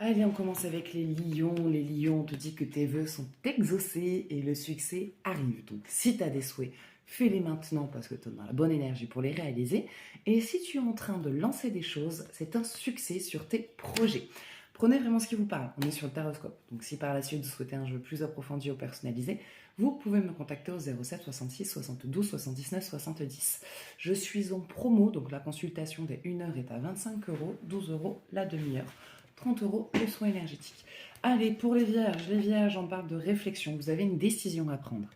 Allez, on commence avec les lions. Les lions, on te dit que tes vœux sont exaucés et le succès arrive. Donc, si tu as des souhaits, fais-les maintenant parce que tu as la bonne énergie pour les réaliser. Et si tu es en train de lancer des choses, c'est un succès sur tes projets. Prenez vraiment ce qui vous parle. On est sur le taroscope. Donc, si par la suite vous souhaitez un jeu plus approfondi ou personnalisé, vous pouvez me contacter au 07 66 72 79 70. Je suis en promo, donc la consultation des 1 heure est à 25 €, 12 € la demi-heure. 30 € le soin énergétique. Allez, pour les vierges, on parle de réflexion. Vous avez une décision à prendre.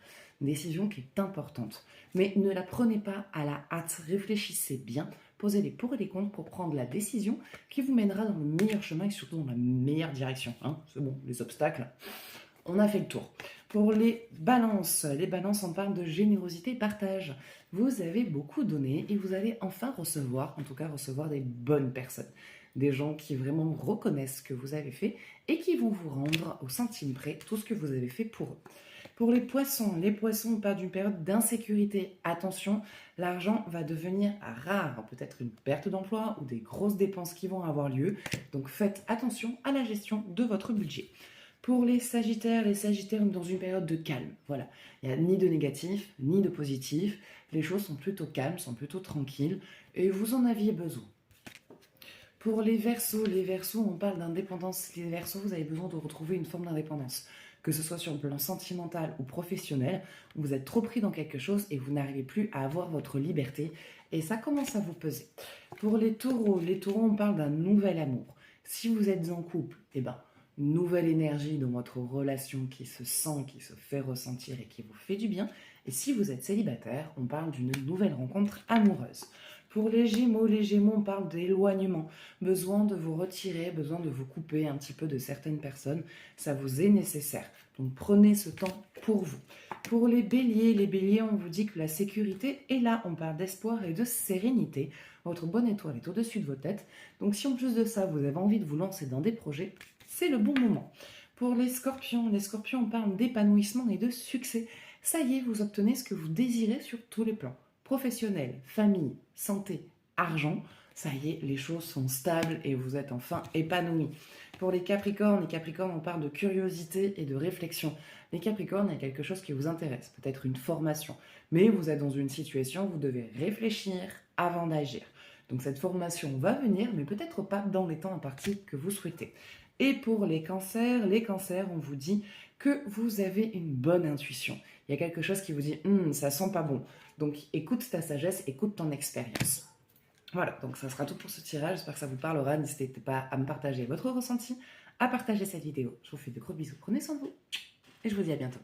Une décision qui est importante. Mais ne la prenez pas à la hâte. Réfléchissez bien. Posez les pour et les contre pour prendre la décision qui vous mènera dans le meilleur chemin et surtout dans la meilleure direction. C'est bon, les obstacles, on a fait le tour. Pour les balances, on parle de générosité et partage. Vous avez beaucoup donné et vous allez enfin recevoir, en tout cas recevoir des bonnes personnes. Des gens qui vraiment reconnaissent ce que vous avez fait et qui vont vous rendre au centime près tout ce que vous avez fait pour eux. Pour les poissons, on parle d'une période d'insécurité. Attention, l'argent va devenir rare, peut-être une perte d'emploi ou des grosses dépenses qui vont avoir lieu. Donc faites attention à la gestion de votre budget. Pour les sagittaires sont dans une période de calme. Voilà, il n'y a ni de négatif, ni de positif. Les choses sont plutôt calmes, sont plutôt tranquilles et vous en aviez besoin. Pour les Verseaux, on parle d'indépendance. Les Verseaux, vous avez besoin de retrouver une forme d'indépendance. Que ce soit sur le plan sentimental ou professionnel, vous êtes trop pris dans quelque chose et vous n'arrivez plus à avoir votre liberté. Et ça commence à vous peser. Pour les taureaux, on parle d'un nouvel amour. Si vous êtes en couple, une nouvelle énergie dans votre relation qui se sent, qui se fait ressentir et qui vous fait du bien. Et si vous êtes célibataire, on parle d'une nouvelle rencontre amoureuse. Pour les Gémeaux, on parle d'éloignement, besoin de vous retirer, besoin de vous couper un petit peu de certaines personnes, ça vous est nécessaire. Donc prenez ce temps pour vous. Pour les Béliers, on vous dit que la sécurité est là, on parle d'espoir et de sérénité. Votre bonne étoile est au-dessus de vos têtes. Donc si en plus de ça, vous avez envie de vous lancer dans des projets, c'est le bon moment. Pour les Scorpions, on parle d'épanouissement et de succès. Ça y est, vous obtenez ce que vous désirez sur tous les plans. Professionnel, famille, santé, argent, ça y est, les choses sont stables et vous êtes enfin épanoui. Pour les Capricornes, on parle de curiosité et de réflexion. Les Capricornes, il y a quelque chose qui vous intéresse, peut-être une formation, mais vous êtes dans une situation où vous devez réfléchir avant d'agir. Donc cette formation va venir, mais peut-être pas dans les temps impartis que vous souhaitez. Et pour les cancers, on vous dit que vous avez une bonne intuition. Il y a quelque chose qui vous dit « ça sent pas bon ». Donc écoute ta sagesse, écoute ton expérience. Voilà, donc ça sera tout pour ce tirage. J'espère que ça vous parlera. N'hésitez pas à me partager votre ressenti, à partager cette vidéo. Je vous fais de gros bisous. Prenez soin de vous et je vous dis à bientôt.